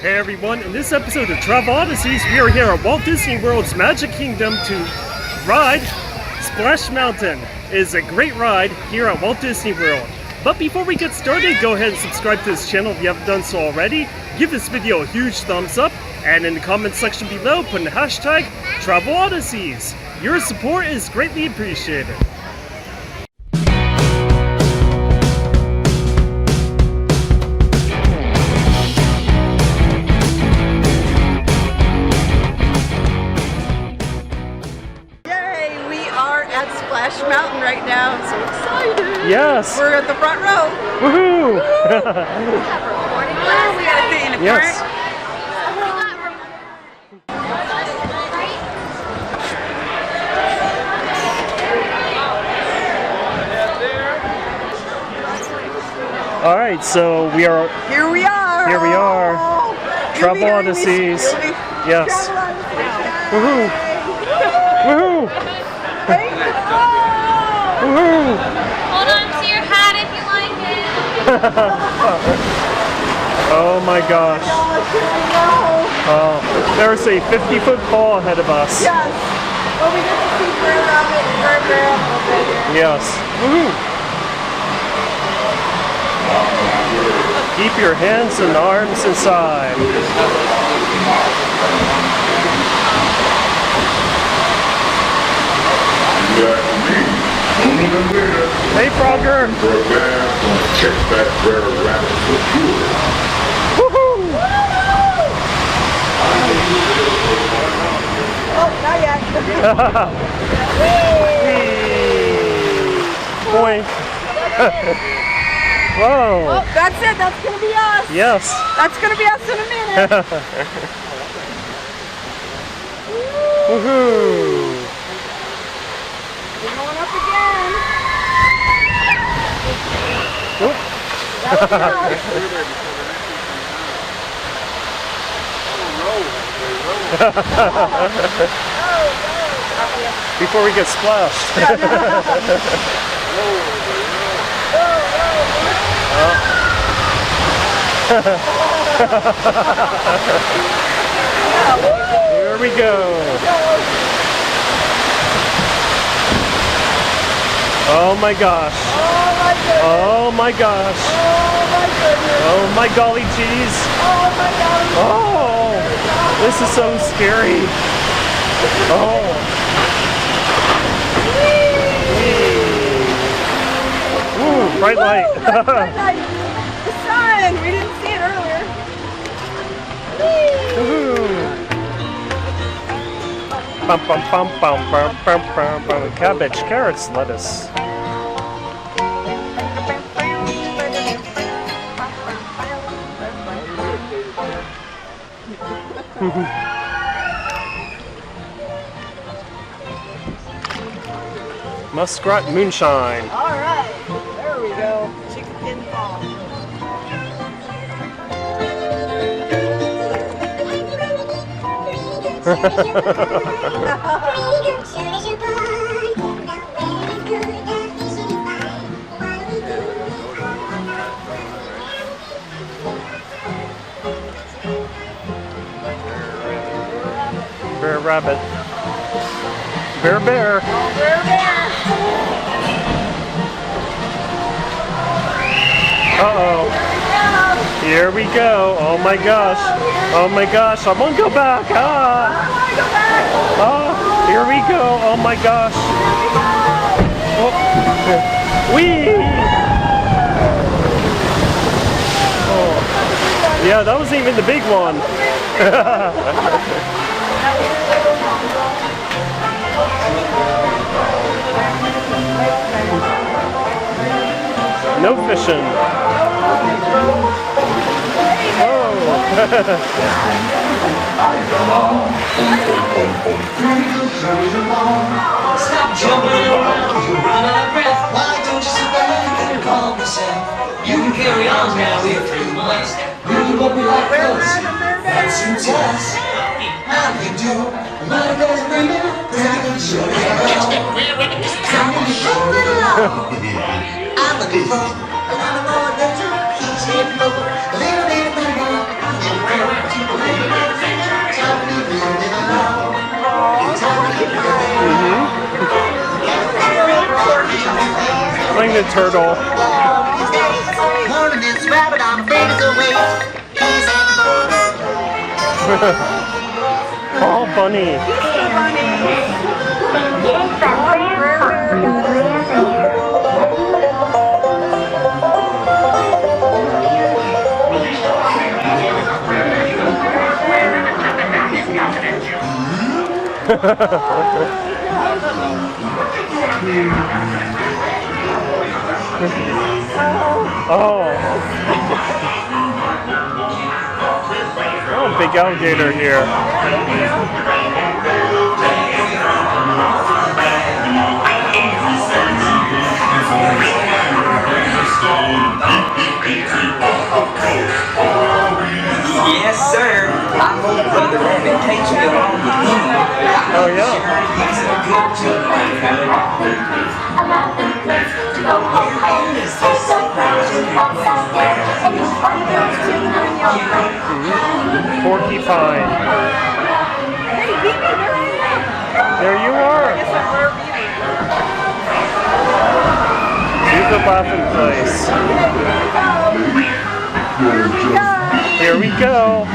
Hey everyone, in this episode of Travel Odysseys, we are here at Walt Disney World's Magic Kingdom to ride Splash Mountain. It is a great ride here at Walt Disney World. But before we get started, go ahead and subscribe to this channel if you haven't done so already. Give this video a huge thumbs up, and in the comment section below, put in the hashtag Travel Odysseys. Your support is greatly appreciated. Splash Mountain right now. I'm so excited. Yes. We're at the front row. Woohoo! We gotta be in the yes. front. All right, so we are. Here we are. Here we are. Oh, Travel Odysseys. Yes. Woohoo! Woohoo! Woohoo! Hold on to your hat if you like it. Oh my gosh. Oh, there's a 50-foot fall ahead of us. Yes. Well, we get to see Br'er Rabbit and Br'er Rabbit. Yes. Woohoo! Keep your hands and arms inside. Hey, Frogger! Check that Br'er Rabbit for sure. Woohoo! Oh, not yet. Boy. Whoa! Oh, that's it. That's gonna be us. Yes. That's gonna be us in a minute. Woohoo! We're going up again. Oop. Before we get splashed. Here we go. Oh my gosh. Oh my gosh. Oh my golly geez. Oh, this is so scary. Oh. Ooh, bright light. Bright light. The sun. We didn't see it earlier. Bum, bum, bum, bum, bum, bum, bum, bum. Cabbage, carrots, lettuce. Muskrat moonshine. All right. There we go. Chicken pin fall. Br'er Rabbit. Bear Bear. Oh, Br'er Bear. Uh-oh. Here we go. Oh my gosh. Oh my gosh. I won't go back. Ah. Oh, here we go. Oh my gosh. Oh. Whee! Oh. Yeah, that wasn't even the big one. No fishing. Whoa. Stop jumping around, you run out of breath. Why don't you sit back and calm yourself? You can carry on now if you must. You won't be like us. That suits us. How do you do? A lot of guys bring it. I'm looking for a little more adventure. Keep staying low. A little bit more. Playing the turtle. Morning, this rabbit, I'm afraid to wait. He's at the Oh, bunny. Oh, big alligator here. Yes, sir. I'm old Br'er Rabbit. Takes me along with me. Oh, yeah. He's a good Porcupine. There you are. Zebra laughing place. Here we go.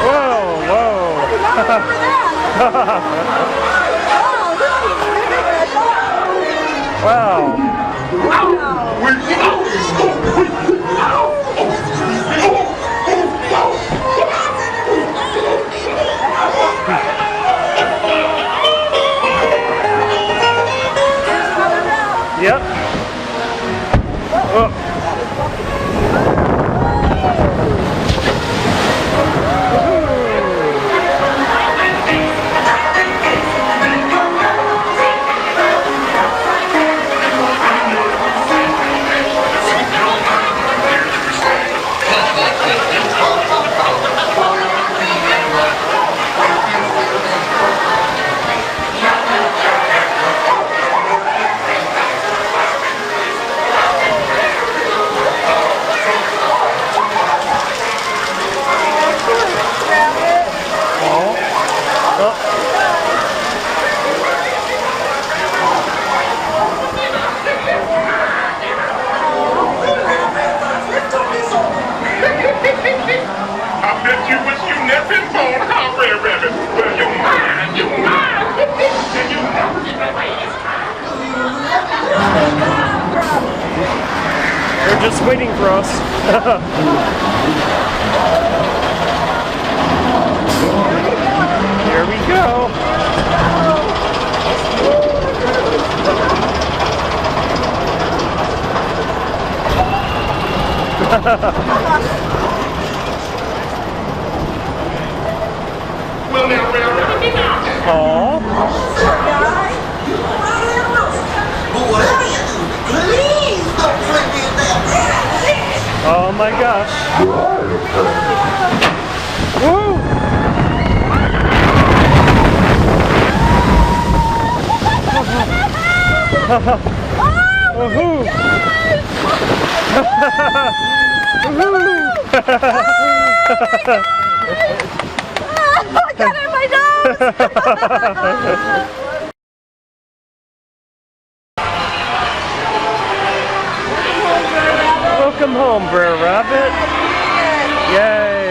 Whoa, whoa. Wow. Yep. Oh. Br'er Rabbit. Well, you're mine, you're mine. And you know it They're just waiting for us. Here we go. Well, now, Br'er Rabbit, get down there. Aww. But whatever you do, please don't play me in that. Oh my gosh. Woo! Woohoo! I got it in my nose! Welcome home, Br'er Rabbit. Yay!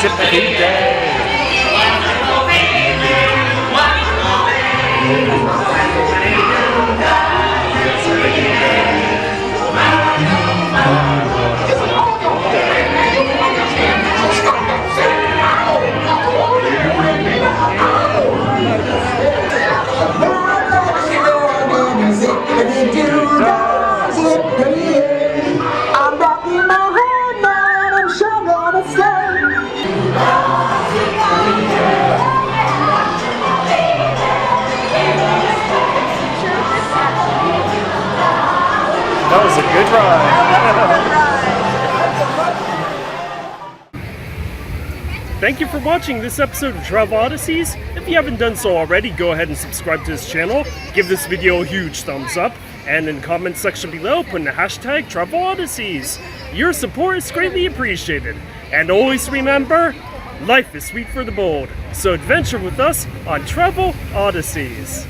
Zippity day. I'm rocking my head now and I'm sure gonna stay. That was a good ride. Thank you for watching this episode of Travel Odysseys. If you haven't done so already, go ahead and subscribe to this channel, give this video a huge thumbs up, and in the comment section below, put in the hashtag Travel Odysseys. Your support is greatly appreciated. And always remember, life is sweet for the bold. So adventure with us on Travel Odysseys.